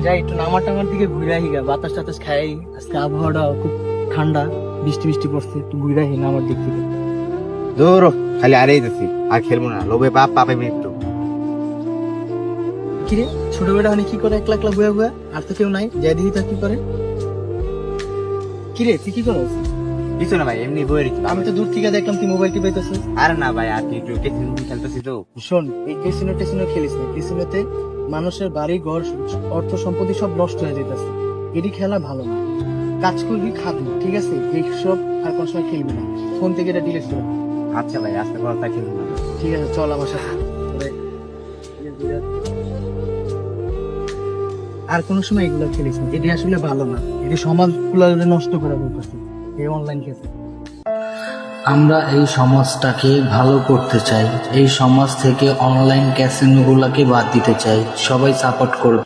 যাই একটু নামার টামার দিকে ঘুরে আহি গা, বাতাস টাতাস খাই। আজকে আবহাওয়াটা খুব ঠান্ডা, বৃষ্টি বৃষ্টি পড়ছে, একটু ঘুরে আহি নামার দিক থেকে। দূর খালি আরেই যাচ্ছি, আর খেলবো না, লোভে বাপ পাপে মৃত্যু। কিরে ছোটবেলা মানে কি করে একলা একলা বয়ে বয়ে, আর তো কেউ নাই, যাই দেখি তা কি করে। কিরে তুই কি করস? কিছু না ভাই, এমনি বয়ে রেখি। আমি তো দূর থেকে দেখলাম তুই মোবাইল টিপাইতেছিস। আর না ভাই, আর কি একটু খেলতেছি তো। শোন, এই ক্যাসিনো টেসিনো খেলিস না। ক্যাসিনোতে মানুষের বাড়ি ঘর অর্থ সম্পত্তি সব নষ্ট হয়ে যেতেছে। এটি খেলা ভালো না। কাজ করবি, খাবি, ঠিক আছে? এইসব আর কোনো সময় খেলবি না। ফোন থেকে এটা ডিলিট করে। আচ্ছা ভাই, আজকে পর তা খেলবো না। ঠিক আছে, চল আমার সাথে। আর কোনো সময় এগুলো খেলিস না, এটি আসলে ভালো না। এটি সমাজগুলো নষ্ট করে বলতেছে এই অনলাইন খেলে। আমরা এই সমাজটাকে ভালো করতে চাই, এই সমাজ থেকে অনলাইন ক্যাসিনোগুলোকে বাদ দিতে চাই। সবাই সাপোর্ট করবে।